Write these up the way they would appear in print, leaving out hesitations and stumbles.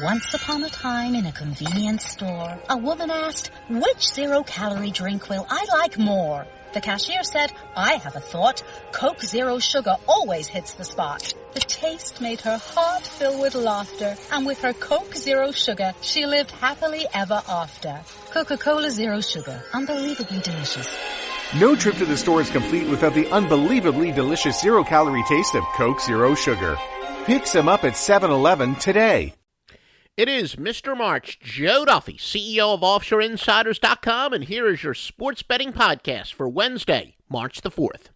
Once upon a time in a convenience store, a woman asked, "Which zero-calorie drink will I like more?" The cashier said, "I have a thought. Coke Zero Sugar always hits the spot." The taste made her heart fill with laughter, and with her Coke Zero Sugar, she lived happily ever after. Coca-Cola Zero Sugar, unbelievably delicious. No trip to the store is complete without the unbelievably delicious zero-calorie taste of Coke Zero Sugar. Pick some up at 7-Eleven today. It is Mr. March, Joe Duffy, CEO of OffshoreInsiders.com, and here is your sports betting podcast for Wednesday, March the 4th.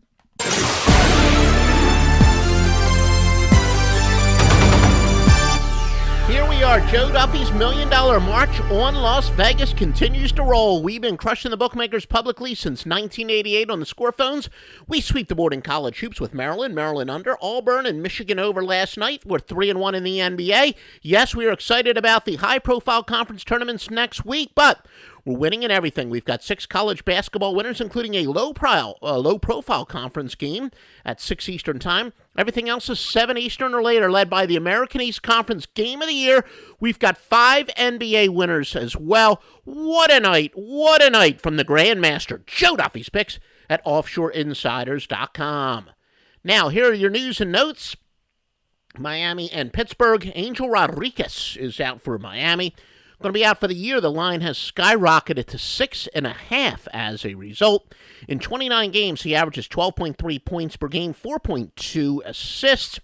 Here we are. Joe Duffy's $1 Million March on Las Vegas continues to roll. We've been crushing the bookmakers publicly since 1988 on the score phones. We sweep the board in college hoops with Maryland under, Auburn, and Michigan over last night. We're 3-1 in the NBA. Yes, we are excited about the high-profile conference tournaments next week, but we're winning in everything. We've got 6 college basketball winners, including a low-profile conference game at 6 Eastern time. Everything else is 7 Eastern or later, led by the American East Conference Game of the Year. We've got 5 NBA winners as well. What a night from the Grandmaster, Joe Duffy's picks at OffshoreInsiders.com. Now, here are your news and notes. Miami and Pittsburgh. Angel Rodriguez is out for Miami. Going to be out for the year. The line has skyrocketed to 6.5 as a result. In 29 games, he averages 12.3 points per game, 4.2 assists.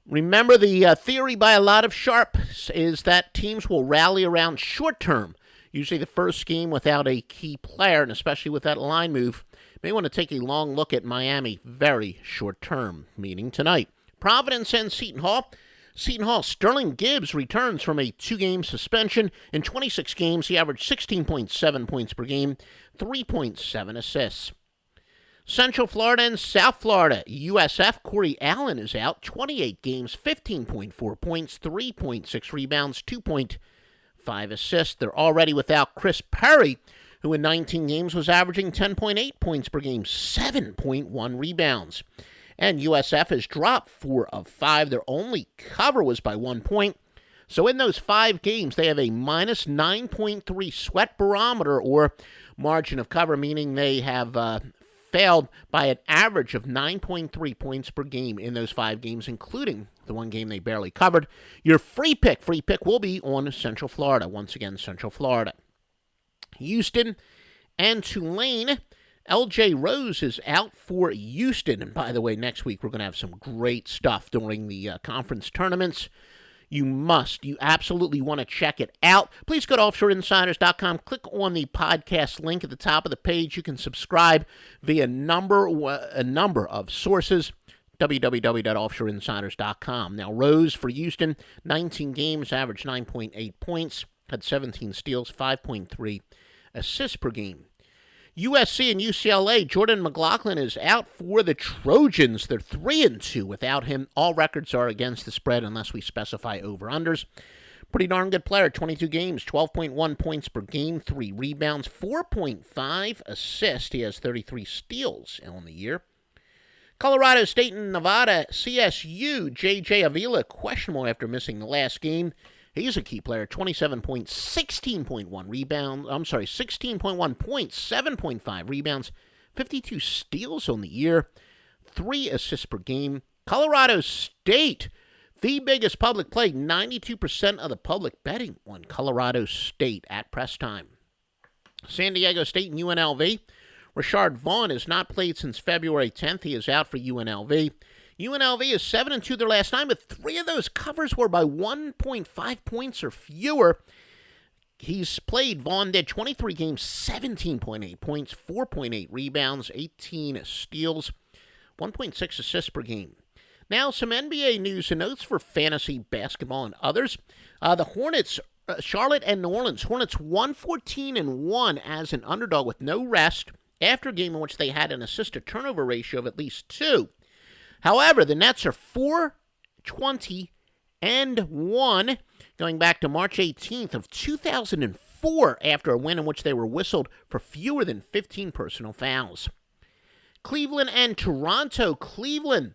Remember, the theory by a lot of sharps is that teams will rally around short term. Usually the first game without a key player, and especially with that line move, may want to take a long look at Miami very short term, meaning tonight. Providence and Seton Hall. Seton Hall, Sterling Gibbs returns from a 2-game suspension. In 26 games, he averaged 16.7 points per game, 3.7 assists. Central Florida and South Florida. USF, Corey Allen is out. 28 games, 15.4 points, 3.6 rebounds, 2.5 assists. They're already without Chris Perry, who in 19 games was averaging 10.8 points per game, 7.1 rebounds. And USF has dropped 4 of 5. Their only cover was by 1 point. So in those 5 games, they have a minus 9.3 sweat barometer, or margin of cover, meaning they have failed by an average of 9.3 points per game in those 5 games, including the 1 game they barely covered. Your free pick will be on Central Florida. Once again, Central Florida. Houston and Tulane. LJ Rose is out for Houston. And by the way, next week we're going to have some great stuff during the conference tournaments. You absolutely want to check it out. Please go to OffshoreInsiders.com. Click on the podcast link at the top of the page. You can subscribe via a number of sources. www.OffshoreInsiders.com. Now, Rose for Houston, 19 games, averaged 9.8 points, had 17 steals, 5.3 assists per game. USC and UCLA, Jordan McLaughlin is out for the Trojans. They're 3-2 without him. All records are against the spread unless we specify over-unders. Pretty darn good player, 22 games, 12.1 points per game, 3 rebounds, 4.5 assists. He has 33 steals on the year. Colorado State and Nevada, CSU, J.J. Avila, questionable after missing the last game. He's a key player, 27 points, 16.1 points, 7.5 rebounds, 52 steals on the year, 3 assists per game. Colorado State, the biggest public play, 92% of the public betting on Colorado State at press time. San Diego State and UNLV. Rashard Vaughn has not played since February 10th. He is out for UNLV. UNLV is 7-2 their last 9, but 3 of those covers were by 1.5 points or fewer. He's played, Vaughn did 23 games, 17.8 points, 4.8 rebounds, 18 steals, 1.6 assists per game. Now, some NBA news and notes for fantasy basketball and others. The Hornets, Charlotte and New Orleans. Hornets 114-1 as an underdog with no rest after a game in which they had an assist-to-turnover ratio of at least 2. However, the Nets are 4-20-1 going back to March 18th of 2004 after a win in which they were whistled for fewer than 15 personal fouls. Cleveland and Toronto. Cleveland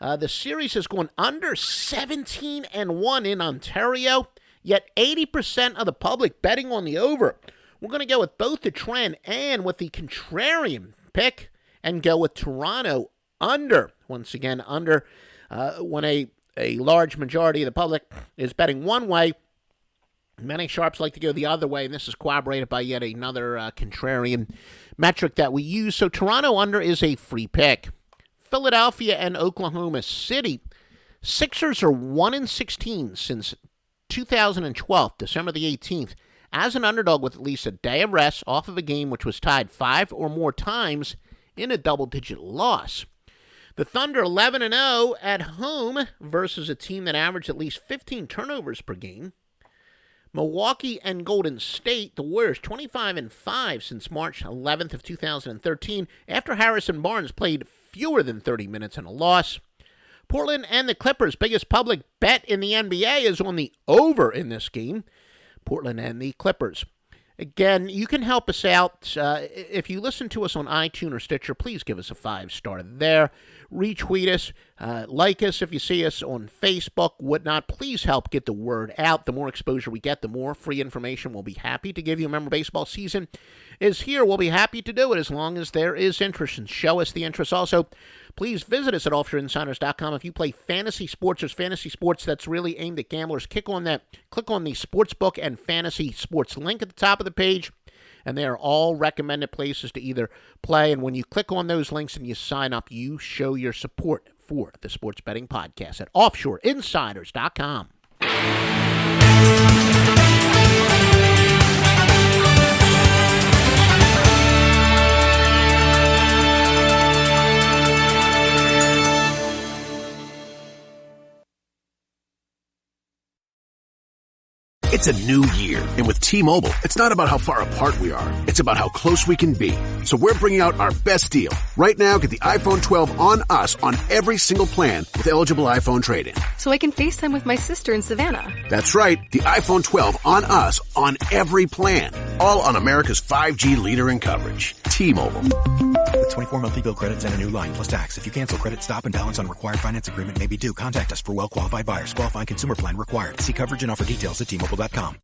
The series has gone under 17-1 in Ontario, yet 80% of the public betting on the over. We're going to go with both the trend and with the contrarian pick and go with Toronto under. Once again, under when a large majority of the public is betting one way. Many sharps like to go the other way, and this is corroborated by yet another contrarian metric that we use. So Toronto under is a free pick. Philadelphia and Oklahoma City. Sixers are 1-16 since 2012, December the 18th, as an underdog with at least a day of rest off of a game which was tied 5 or more times in a double-digit loss. The Thunder 11-0 at home versus a team that averaged at least 15 turnovers per game. Milwaukee and Golden State, the Warriors 25-5 since March 11th of 2013 after Harrison Barnes played fewer than 30 minutes in a loss. Portland and the Clippers, biggest public bet in the NBA is on the over in this game. Portland and the Clippers. Again, you can help us out. If you listen to us on iTunes or Stitcher, please give us a 5-star there. Retweet us. Like us if you see us on Facebook, whatnot. Please help get the word out. The more exposure we get, the more free information we'll be happy to give you. Remember, baseball season is here. We'll be happy to do it as long as there is interest, and show us the interest. Also, please visit us at offshoreiinsiders.com. If you play fantasy sports, there's fantasy sports that's really aimed at gamblers. Click on the sportsbook and fantasy sports link at the top of the page, and they are all recommended places to either play. And when you click on those links and you sign up, you show your support for the Sports Betting Podcast at offshoreiinsiders.com. It's a new year, and with T-Mobile, it's not about how far apart we are. It's about how close we can be. So we're bringing out our best deal. Right now, get the iPhone 12 on us on every single plan with eligible iPhone trade-in. So I can FaceTime with my sister in Savannah. That's right, the iPhone 12 on us on every plan. All on America's 5G leader in coverage. T-Mobile. With 24 monthly bill credits and a new line plus tax. If you cancel, credit stop and balance on required finance agreement may be due. Contact us for well-qualified buyers. Qualifying consumer plan required. See coverage and offer details at T-Mobile.com.